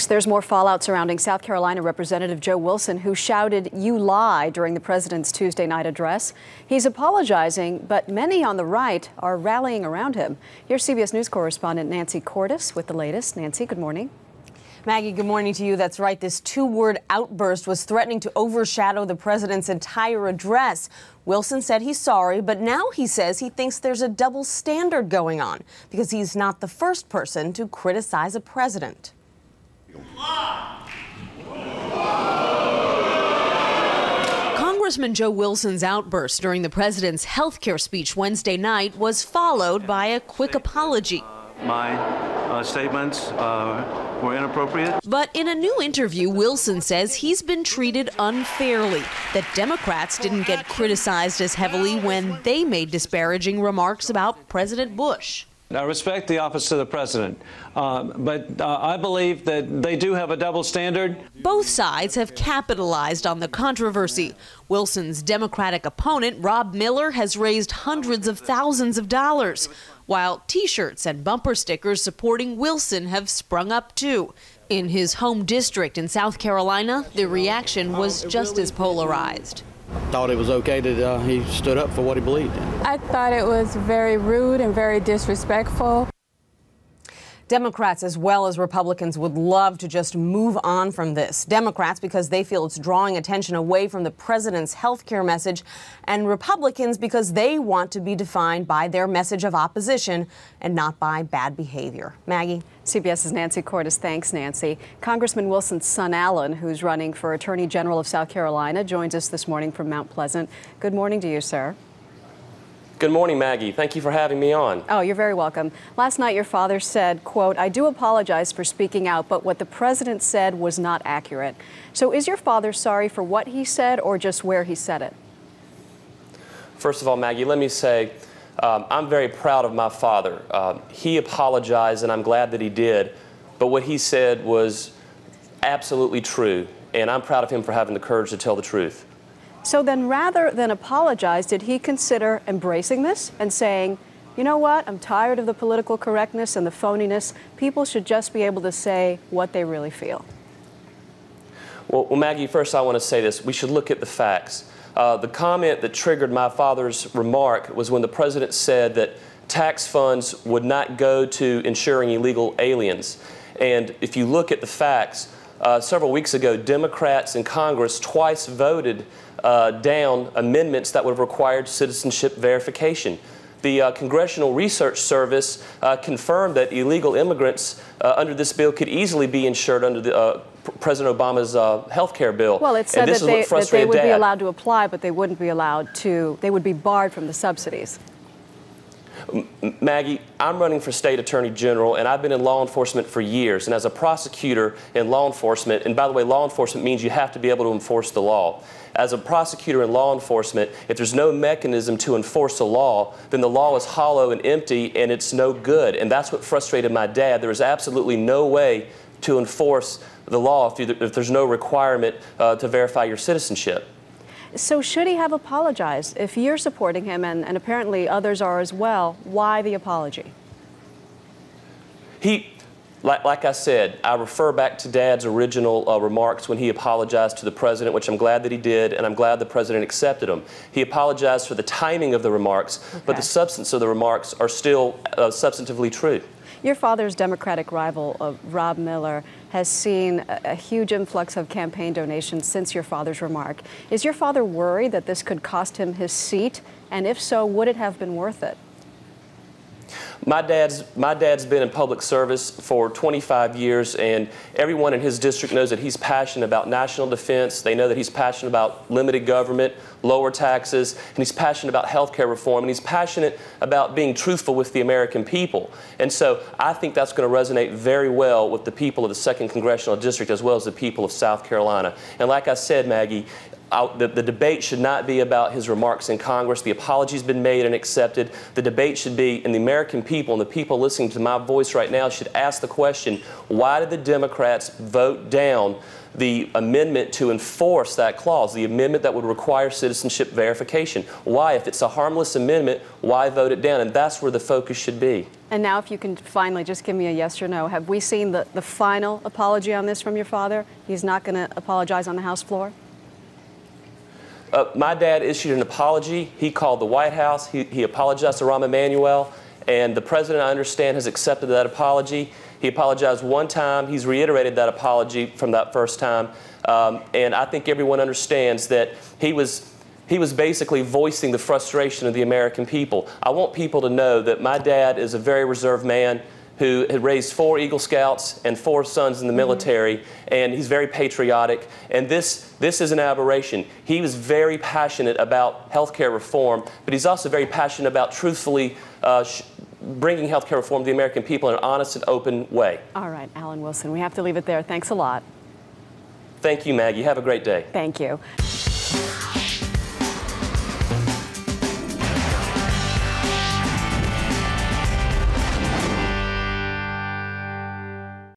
Next, there's more fallout surrounding South Carolina Representative Joe Wilson, who shouted, "You lie," during the president's Tuesday night address. He's apologizing, but many on the right are rallying around him. Here's CBS News correspondent Nancy Cordes with the latest. Nancy, good morning. Maggie, good morning to you. That's right. This two-word outburst was threatening to overshadow the president's entire address. Wilson said he's sorry, but now he says he thinks there's a double standard going on because he's not the first person to criticize a president. Congressman Joe Wilson's outburst during the president's health care speech Wednesday night was followed by a quick apology. My statements were inappropriate. But in a new interview, Wilson says he's been treated unfairly, that Democrats didn't get criticized as heavily when they made disparaging remarks about President Bush. I respect the office of the president, but I believe that they do have a double standard. Both sides have capitalized on the controversy. Wilson's Democratic opponent, Rob Miller, has raised hundreds of thousands of dollars, while T-shirts and bumper stickers supporting Wilson have sprung up too. In his home district in South Carolina, the reaction was just as polarized. Thought it was okay that he stood up for what he believed in. I thought it was very rude and very disrespectful. Democrats as well as Republicans would love to just move on from this. Democrats because they feel it's drawing attention away from the president's health care message, and Republicans because they want to be defined by their message of opposition and not by bad behavior. Maggie? CBS's Nancy Cordes. Thanks, Nancy. Congressman Wilson's son, Alan, who's running for Attorney General of South Carolina, joins us this morning from Mount Pleasant. Good morning to you, sir. Good morning, Maggie. Thank you for having me on. Oh, you're very welcome. Last night, your father said, quote, "I do apologize for speaking out, but what the president said was not accurate." So is your father sorry for what he said or just where he said it? First of all, Maggie, let me say I'm very proud of my father. He apologized, and I'm glad that he did. But what he said was absolutely true, and I'm proud of him for having the courage to tell the truth. So then rather than apologize, did he consider embracing this and saying, you know what, I'm tired of the political correctness and the phoniness. People should just be able to say what they really feel? Well, Maggie, first I want to say this. We should look at the facts. The comment that triggered my father's remark was when the president said that tax funds would not go to insuring illegal aliens. And if you look at the facts, several weeks ago, Democrats in Congress twice voted down amendments that would have required citizenship verification. The Congressional Research Service confirmed that illegal immigrants under this bill could easily be insured under the President Obama's health care bill. Well, it said that they would be allowed to apply, but they wouldn't be allowed to, they would be barred from the subsidies. Maggie, I'm running for state attorney general, and I've been in law enforcement for years. And as a prosecutor in law enforcement, and by the way, law enforcement means you have to be able to enforce the law. As a prosecutor in law enforcement, if there's no mechanism to enforce a law, then the law is hollow and empty, and it's no good. And that's what frustrated my dad. There is absolutely no way to enforce the law if there's no requirement to verify your citizenship. So should he have apologized? If you're supporting him, and apparently others are as well, why the apology? Like I said, I refer back to Dad's original remarks when he apologized to the president, which I'm glad that he did, and I'm glad the president accepted them. He apologized for the timing of the remarks, but the substance of the remarks are still substantively true. Your father's Democratic rival, Rob Miller, has seen a huge influx of campaign donations since your father's remark. Is your father worried that this could cost him his seat? And if so, would it have been worth it? My dad's been in public service for 25 years, and everyone in his district knows that he's passionate about national defense. They know that he's passionate about limited government, lower taxes, and he's passionate about health care reform, and he's passionate about being truthful with the American people. And so I think that's going to resonate very well with the people of the 2nd Congressional District as well as the people of South Carolina. And like I said, Maggie, the debate should not be about his remarks in Congress. The apology's been made and accepted. The debate should be, and the American people and the people listening to my voice right now should ask the question, why did the Democrats vote down the amendment to enforce that clause, the amendment that would require citizenship verification? Why? If it's a harmless amendment, why vote it down? And that's where the focus should be. And now if you can finally just give me a yes or no, have we seen the final apology on this from your father? He's not going to apologize on the House floor? My dad issued an apology. He called the White House. He apologized to Rahm Emanuel, and the president, I understand, has accepted that apology. He apologized one time. He's reiterated that apology from that first time, and I think everyone understands that he was basically voicing the frustration of the American people. I want people to know that my dad is a very reserved man who had raised 4 Eagle Scouts and 4 sons in the military, and he's very patriotic. And this is an aberration. He was very passionate about health care reform, but he's also very passionate about truthfully bringing health care reform to the American people in an honest and open way. All right, Alan Wilson, we have to leave it there. Thanks a lot. Thank you, Maggie. Have a great day. Thank you.